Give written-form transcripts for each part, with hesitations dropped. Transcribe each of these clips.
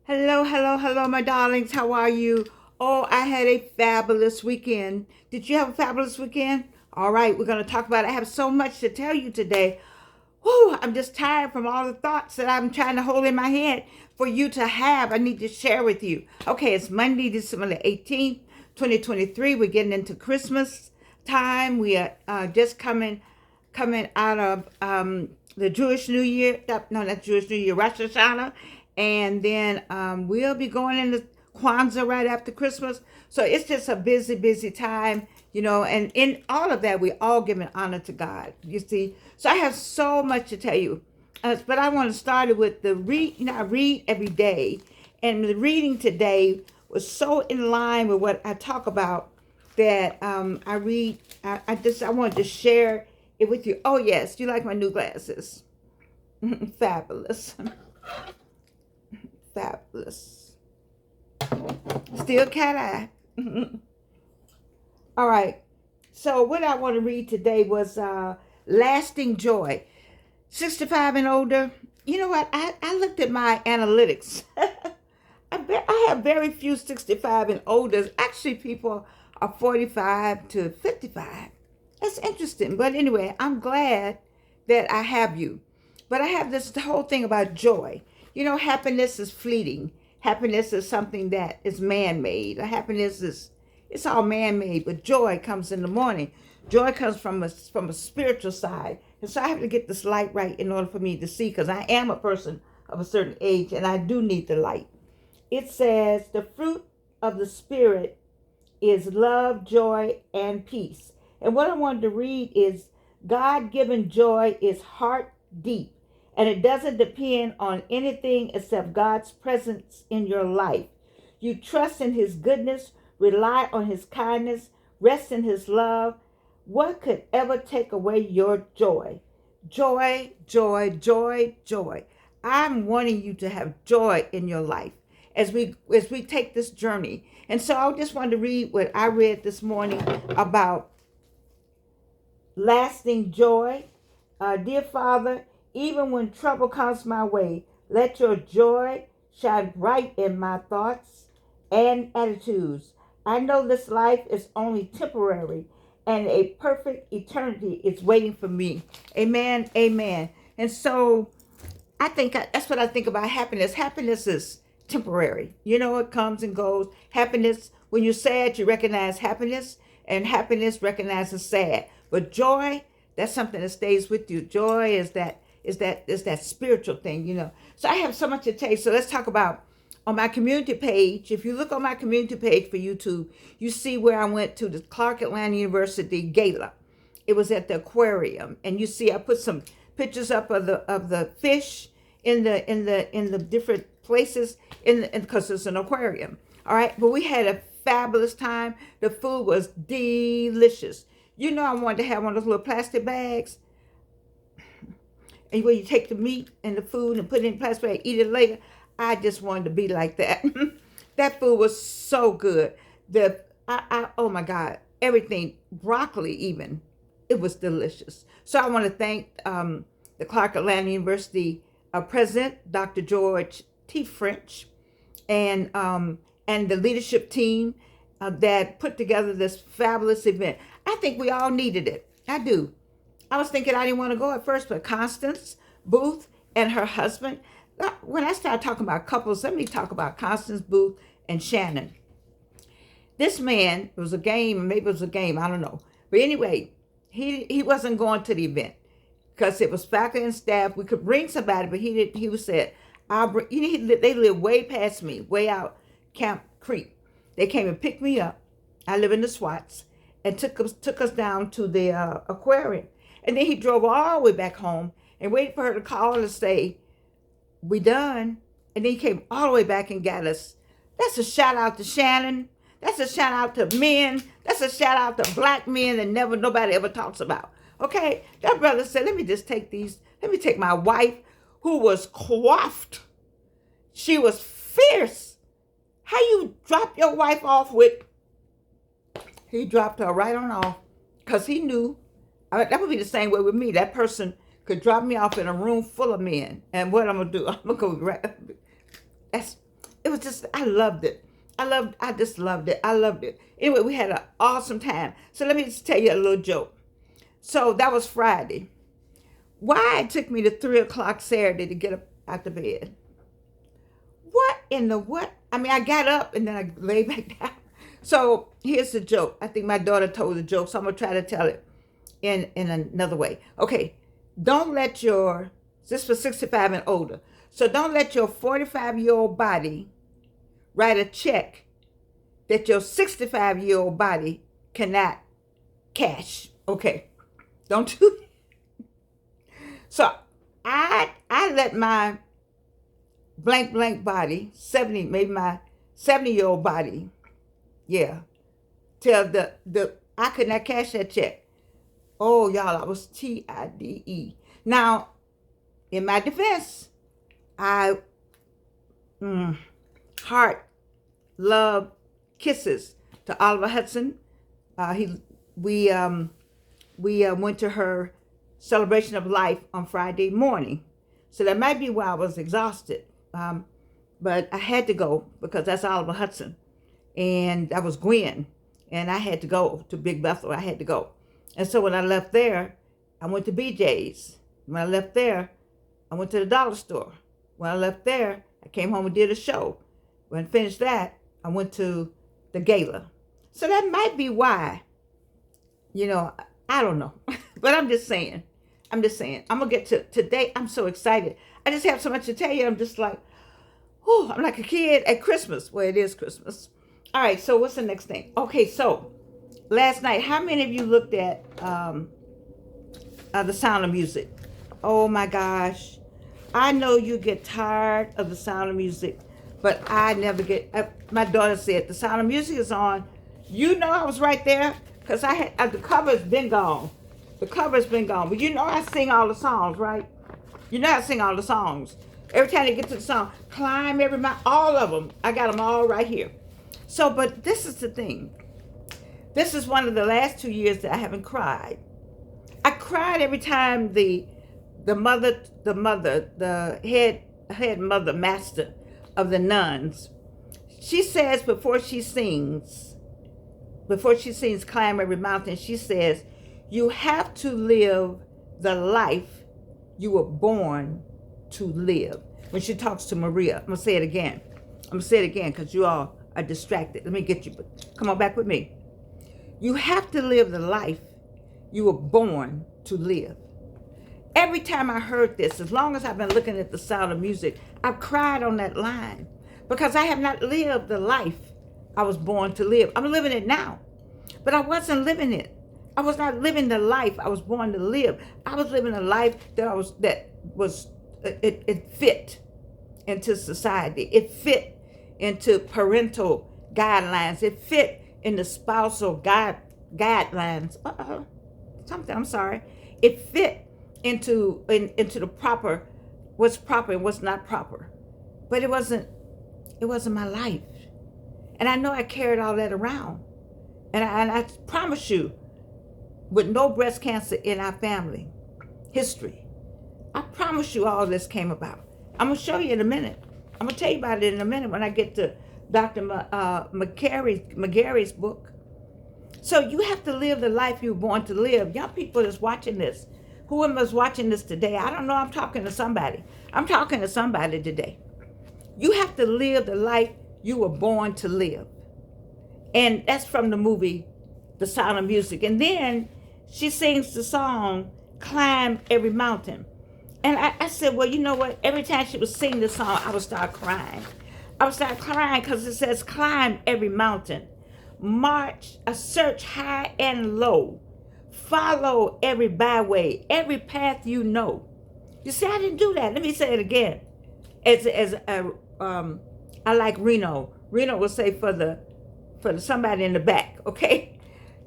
Hello, hello, hello, my darlings. How are you? Oh, I had a fabulous weekend. Did you have a fabulous weekend? All right, we're going to talk about it. I have so much to tell you today. Whew, I'm just tired from all the thoughts that I'm trying to hold in my head for you to have. I need to share with you. Okay, it's Monday, December the 18th, 2023. We're getting into Christmas time. We are just coming out of the Jewish New Year. No, not Jewish New Year, Rosh Hashanah. And then we'll be going into Kwanzaa right after Christmas. So it's just a busy, busy time, and in all of that, we all giving honor to God, you see. So I have so much to tell you. But I want to start it with the read. I read every day. And the reading today was so in line with what I talk about that I read. I wanted to share it with you. Oh, yes, you like my new glasses. Fabulous. Fabulous. Still cat eye. All right. So what I want to read today was Lasting Joy. 65 and older. You know what? I looked at my analytics. I have very few 65 and older. Actually, people are 45 to 55. That's interesting. But anyway, I'm glad that I have you. But I have this whole thing about joy. Happiness is fleeting. Happiness is something that is man-made. Happiness is it's all man-made, but joy comes in the morning. Joy comes from a spiritual side. And so I have to get this light right in order for me to see, because I am a person of a certain age and I do need the light. It says the fruit of the Spirit is love, joy, and peace. And what I wanted to read is God given joy is heart deep, and it doesn't depend on anything except God's presence in your life. You trust in His goodness, rely on His kindness, rest in His love. What could ever take away your joy? Joy, joy, joy, joy. I'm wanting you to have joy in your life as we take this journey. And so I just wanted to read what I read this morning about lasting joy. Dear Father, even when trouble comes my way, let your joy shine bright in my thoughts and attitudes. I know this life is only temporary and a perfect eternity is waiting for me. Amen. Amen. And so that's what I think about happiness. Happiness is temporary. It comes and goes. Happiness, when you're sad, you recognize happiness, and happiness recognizes sad. But joy, that's something that stays with you. Joy is that spiritual thing. So I have so much to tell you. So let's talk about on my community page. If you look on my community page for YouTube, you see where I went to the Clark Atlanta University Gala. It was at the aquarium, and you see I put some pictures up of the fish in the different places because it's an aquarium. All right, but we had a fabulous time. The food was delicious. I wanted to have one of those little plastic bags, and where you take the meat and the food and put it in plastic bag, eat it later. I just wanted to be like that. That food was so good. Oh my God, everything, broccoli even, it was delicious. So I want to thank the Clark Atlanta University president, Dr. George T. French, and the leadership team that put together this fabulous event. I think we all needed it. I do. I was thinking I didn't want to go at first, but Constance Booth and her husband. When I start talking about couples, let me talk about Constance Booth and Shannon. This man, it was a game, maybe it was a game, I don't know. But anyway, he wasn't going to the event because it was faculty and staff. We could bring somebody, but he did. He was said, "I'll bring." They live way past me, way out Camp Creek. They came and picked me up. I live in the Swats, and took us down to the aquarium. And then he drove all the way back home and waited for her to call and say, "We done." And then he came all the way back and got us. That's a shout out to Shannon. That's a shout out to men. That's a shout out to black men that nobody ever talks about. Okay, that brother said, let me take my wife, who was coiffed. She was fierce. How you drop your wife off with? He dropped her right on off because he knew. That would be the same way with me. That person could drop me off in a room full of men. And what I'm going to do, I'm going to go right. it was just, I loved it. I just loved it. I loved it. Anyway, we had an awesome time. So let me just tell you a little joke. So that was Friday. Why it took me to 3 o'clock Saturday to get up out the bed? What in the what? I mean, I got up and then I lay back down. So here's the joke. I think my daughter told the joke, so I'm gonna try to tell it in another way. Okay, don't let your, this for 65 and older. So don't let your 45-year-old body write a check that your 65-year-old body cannot cash. Okay, don't do that. So I let my blank body, 70, maybe my 70-year-old body, yeah, tell the I could not cash that check. Oh, y'all, I was TIDE. Now, in my defense, I heart, love, kisses to Oliver Hudson. We went to her celebration of life on Friday morning, so that might be why I was exhausted. But I had to go because that's Oliver Hudson, and that was Gwen, and I had to go to Big Bethel. I had to go, and so when I left there, I went to BJ's. When I left there, I went to the dollar store. When I left there, I came home and did a show. When I finished that, I went to the gala. So that might be why, I don't know. But I'm just saying. I'm going to get to today. I'm so excited. I just have so much to tell you. I'm just like, oh, I'm like a kid at Christmas. Well, it is Christmas. All right, so what's the next thing? Okay, so last night, how many of you looked at The Sound of Music? Oh my gosh. I know you get tired of The Sound of Music, but I never get, my daughter said, The Sound of Music is on. You know I was right there because I had, the cover's been gone. The cover's been gone. But you know I sing all the songs, right? You know I sing all the songs. Every time they get to the song, Climb Every Mountain, all of them. I got them all right here. So, but this is the thing. This is one of the last 2 years that I haven't cried. I cried every time the head mother, master of the nuns, she says before she sings Climb Every Mountain, she says, you have to live the life you were born to live. When she talks to Maria, I'm going to say it again. Because you all are distracted. Let me get you, come on back with me. You have to live the life you were born to live. Every time I heard this, as long as I've been looking at The Sound of Music, I've cried on that line because I have not lived the life I was born to live. I'm living it now, but I wasn't living it. I was not living the life I was born to live. I was living a life that it fit into society. It fit into parental guidelines. It fit in the spousal guidelines. I'm sorry. It fit into the proper, what's proper and what's not proper. But it wasn't my life. And I know I carried all that around. And I promise you, with no breast cancer in our family history, I promise you all this came about. I'm going to show you in a minute. I'm going to tell you about it in a minute when I get to Dr. McGarry's book. So you have to live the life you were born to live. Young people that's watching this, whoever's watching this today, I don't know, I'm talking to somebody. I'm talking to somebody today. You have to live the life you were born to live. And that's from the movie The Sound of Music. And then she sings the song, Climb Every Mountain. And I said, well, you know what? Every time she would sing the song, I would start crying. I would start crying because it says, climb every mountain. March, search high and low. Follow every byway, every path you know. You see, I didn't do that. Let me say it again. I like Reno. Reno will say for the somebody in the back, okay?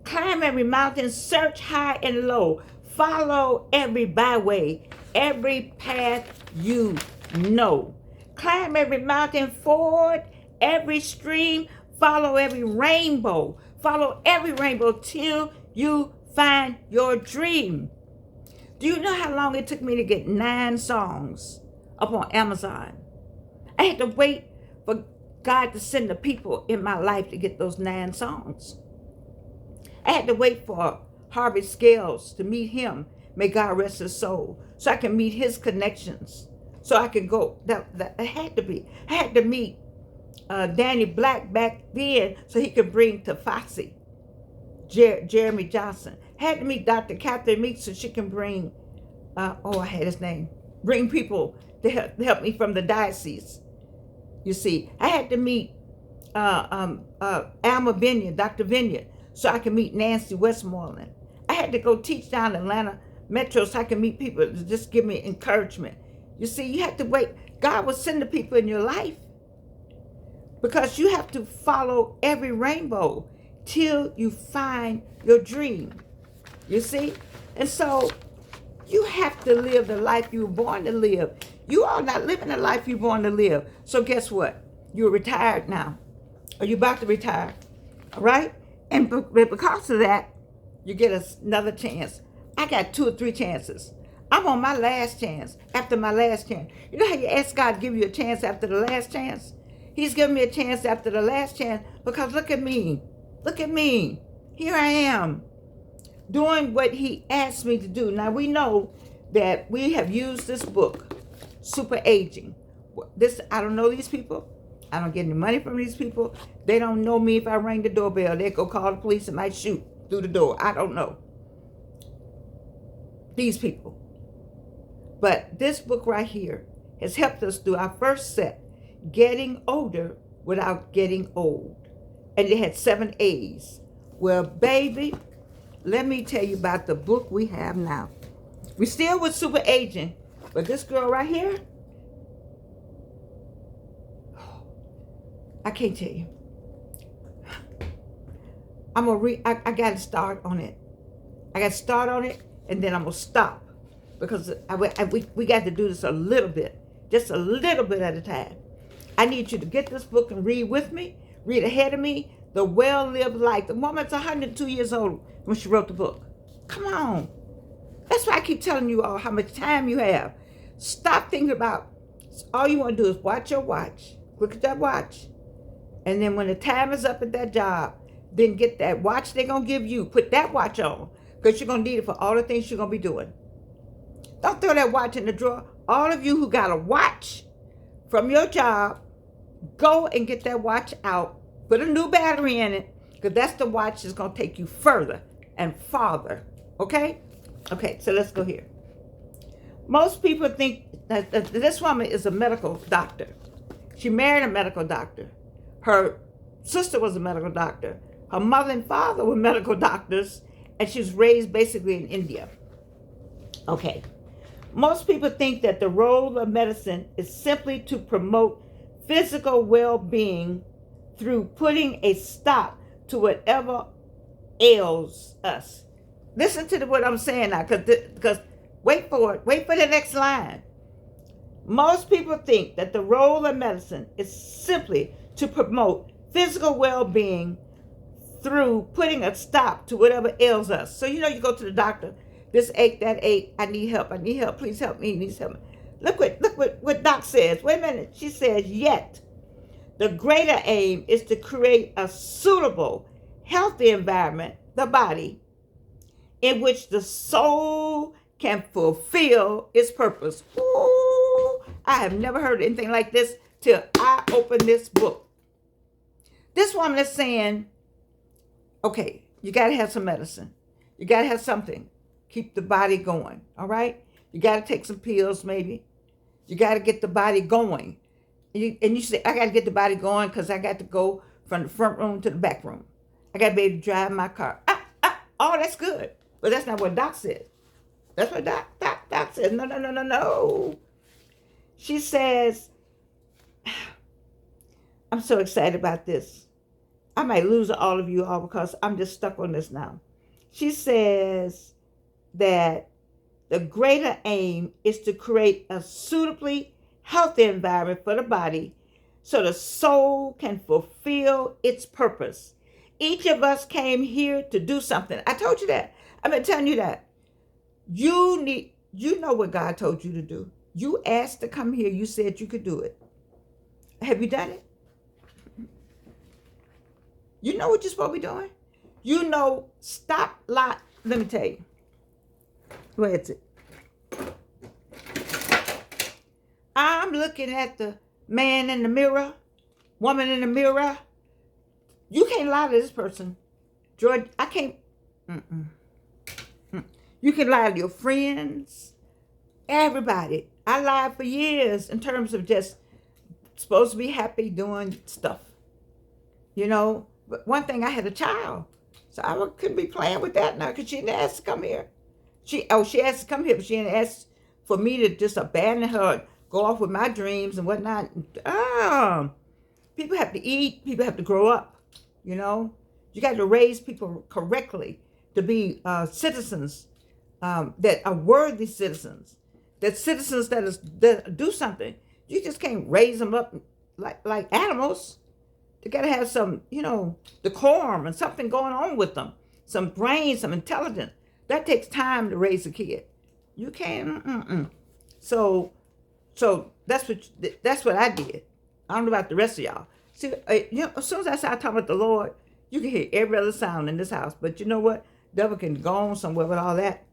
Climb every mountain, search high and low. Follow every byway, every path you know. Climb every mountain, ford every stream, follow every rainbow. Follow every rainbow till you find your dream. Do you know how long it took me to get 9 songs up on Amazon? I had to wait for God to send the people in my life to get those 9 songs. I had to wait for Harvey Scales to meet him. May God rest his soul. So I can meet his connections. So I can go. That it had to be. I had to meet Danny Black back then so he could bring Tafasi, Jeremy Johnson. I had to meet Dr. Catherine Meeks so she can bring, I had his name, bring people to help me from the diocese. You see, I had to meet Alma Vineyard, Dr. Vineyard, so I can meet Nancy Westmoreland. I had to go teach down in Atlanta Metro so I can meet people to just give me encouragement. You see, you have to wait. God will send the people in your life because you have to follow every rainbow till you find your dream. You see? And so you have to live the life you were born to live. You are not living the life you're born to live. So guess what? You're retired now. Or you're about to retire. All right? And because of that, you get another chance. I got 2 or 3 chances. I'm on my last chance after my last chance. You know how you ask God to give you a chance after the last chance? He's giving me a chance after the last chance because look at me. Look at me. Here I am doing what he asked me to do. Now we know that we have used this book, Super Aging. I don't know these people. I don't get any money from these people. They don't know me. If I ring the doorbell, they go call the police and might shoot through the door. I don't know these people. But this book right here has helped us through our first set, Getting Older Without Getting Old. And it had 7 A's. Well, baby, let me tell you about the book we have now. We still with super aging, but this girl right here, I can't tell you. I'm gonna I got to start on it. I got to start on it, and then I'm gonna stop because we got to do this a little bit, just a little bit at a time. I need you to get this book and read with me, read ahead of me. The Well-Lived Life. The woman's 102 years old when she wrote the book. Come on. That's why I keep telling you all how much time you have. Stop thinking about, all you want to do is watch your watch. Look at that watch. And then when the time is up at that job, then get that watch they're going to give you. Put that watch on because you're going to need it for all the things you're going to be doing. Don't throw that watch in the drawer. All of you who got a watch from your job, go and get that watch out. Put a new battery in it because that's the watch that's going to take you further and farther. Okay? Okay, so let's go here. Most people think that this woman is a medical doctor. She married a medical doctor. Her sister was a medical doctor. Her mother and father were medical doctors, and she was raised basically in India. Okay. Most people think that the role of medicine is simply to promote physical well-being through putting a stop to whatever ails us. Listen to what I'm saying now, because wait for it. Wait for the next line. Most people think that the role of medicine is simply to promote physical well-being through putting a stop to whatever ails us. So you go to the doctor, this ache, that ache, I need help, please help me, needs help. Look what Doc says. Wait a minute. She says, yet the greater aim is to create a suitable, healthy environment, the body, in which the soul can fulfill its purpose. Ooh, I have never heard anything like this till I opened this book. This woman is saying, okay, you got to have some medicine. You got to have something. Keep the body going, all right? You got to take some pills maybe. You got to get the body going. And you say, I got to get the body going because I got to go from the front room to the back room. I got to be able to drive my car. Oh, that's good. But that's not what Doc said. That's what Doc says. No. She says, I'm so excited about this. I might lose all of you all because I'm just stuck on this now. She says that the greater aim is to create a suitably healthy environment for the body so the soul can fulfill its purpose. Each of us came here to do something. I told you that. I've been telling you that. You know what God told you to do. You asked to come here. You said you could do it. Have you done it? You know what you're supposed to be doing? You know, stop lot. Let me tell you. Where is it? I'm looking at the man in the mirror, woman in the mirror. You can't lie to this person. George, I can't. Mm-mm. You can lie to your friends, everybody. I lied for years in terms of just supposed to be happy doing stuff. You know, but one thing, I had a child. So I couldn't be playing with that now because she didn't ask to come here. She asked to come here, but she didn't ask for me to just abandon her, go off with my dreams and whatnot. People have to eat. People have to grow up. You know, you got to raise people correctly to be citizens that are worthy citizens, that citizens that do something. You just can't raise them up like animals. They got to have some, decorum and something going on with them, some brain, some intelligence. That takes time to raise a kid. You can't. So that's what I did. I don't know about the rest of y'all. See, as soon as I start talking about the Lord, you can hear every other sound in this house. But you know what? Devil can go on somewhere with all that.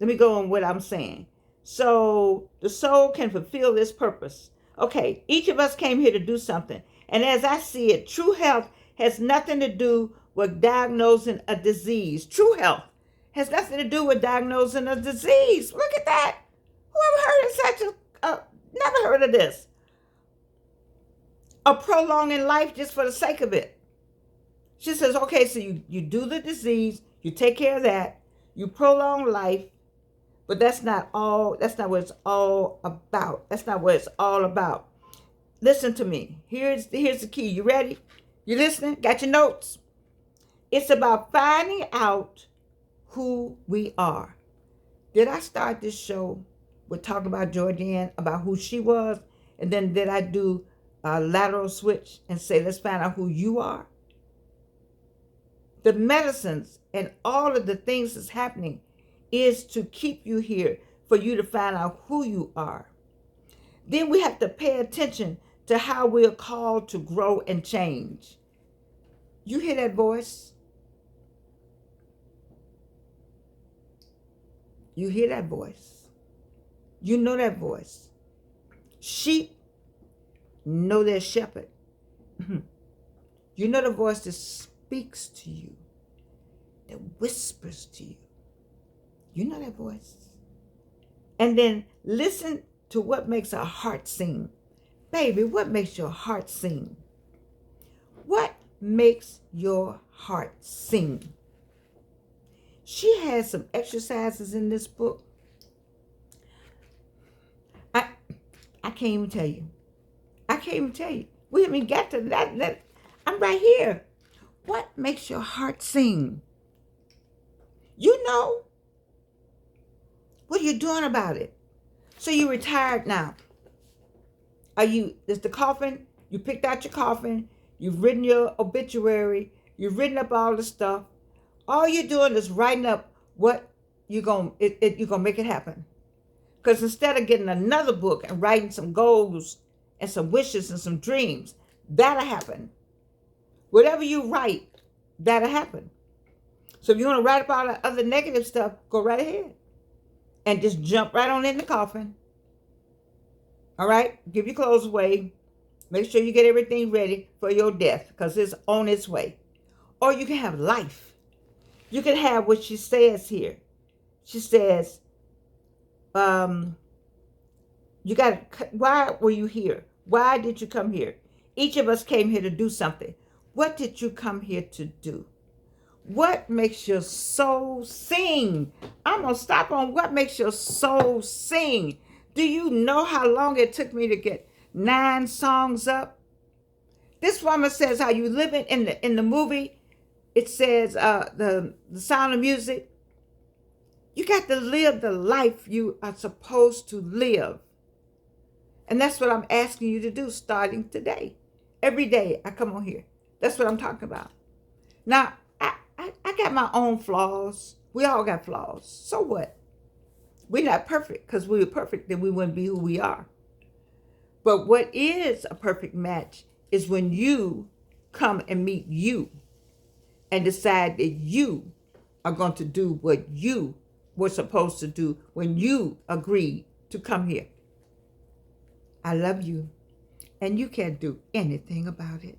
Let me go on what I'm saying. So the soul can fulfill this purpose. Okay, each of us came here to do something. And as I see it, true health has nothing to do with diagnosing a disease. True health has nothing to do with diagnosing a disease. Look at that. Whoever heard of such never heard of this. A prolonging life just for the sake of it. She says, okay, so you do the disease, you take care of that, you prolong life, but that's not what it's all about. That's not what it's all about. Listen to me. Here's the key. You ready? You listening? Got your notes? It's about finding out who we are. Did I start this show with talking about Georgianne, about who she was? And then did I do a lateral switch and say, let's find out who you are? The medicines and all of the things that's happening is to keep you here, for you to find out who you are. Then we have to pay attention to how we're called to grow and change. You hear that voice? You hear that voice. You know that voice. Sheep know their shepherd. You know the voice that speaks to you, that whispers to you. You know that voice. And then listen to what makes our heart sing. Baby, what makes your heart sing? What makes your heart sing? She has some exercises in this book. I can't even tell you. I can't even tell you. We haven't got to that. I'm right here. What makes your heart sing? You know. What are you doing about it? So you're retired now. Is the coffin, you picked out your coffin, you've written your obituary, you've written up all the stuff. All you're doing is writing up what you're going to make it happen. Because instead of getting another book and writing some goals and some wishes and some dreams, that'll happen. Whatever you write, that'll happen. So if you want to write up all the other negative stuff, go right ahead. And just jump right on in the coffin. All right? Give your clothes away. Make sure you get everything ready for your death, because it's on its way. Or you can have life. You can have what she says here. She says, why were you here? Why did you come here? Each of us came here to do something. What did you come here to do? What makes your soul sing? I'm going to stop on what makes your soul sing. Do you know how long it took me to get 9 songs up? This woman says how you live it in the movie. It says the Sound of Music. You got to live the life you are supposed to live. And that's what I'm asking you to do starting today. Every day I come on here. That's what I'm talking about. Now, I got my own flaws. We all got flaws. So what? We're not perfect, because if we were perfect, then we wouldn't be who we are. But what is a perfect match is when you come and meet you. and decide that you are going to do what you were supposed to do when you agreed to come here. I love you, and you can't do anything about it.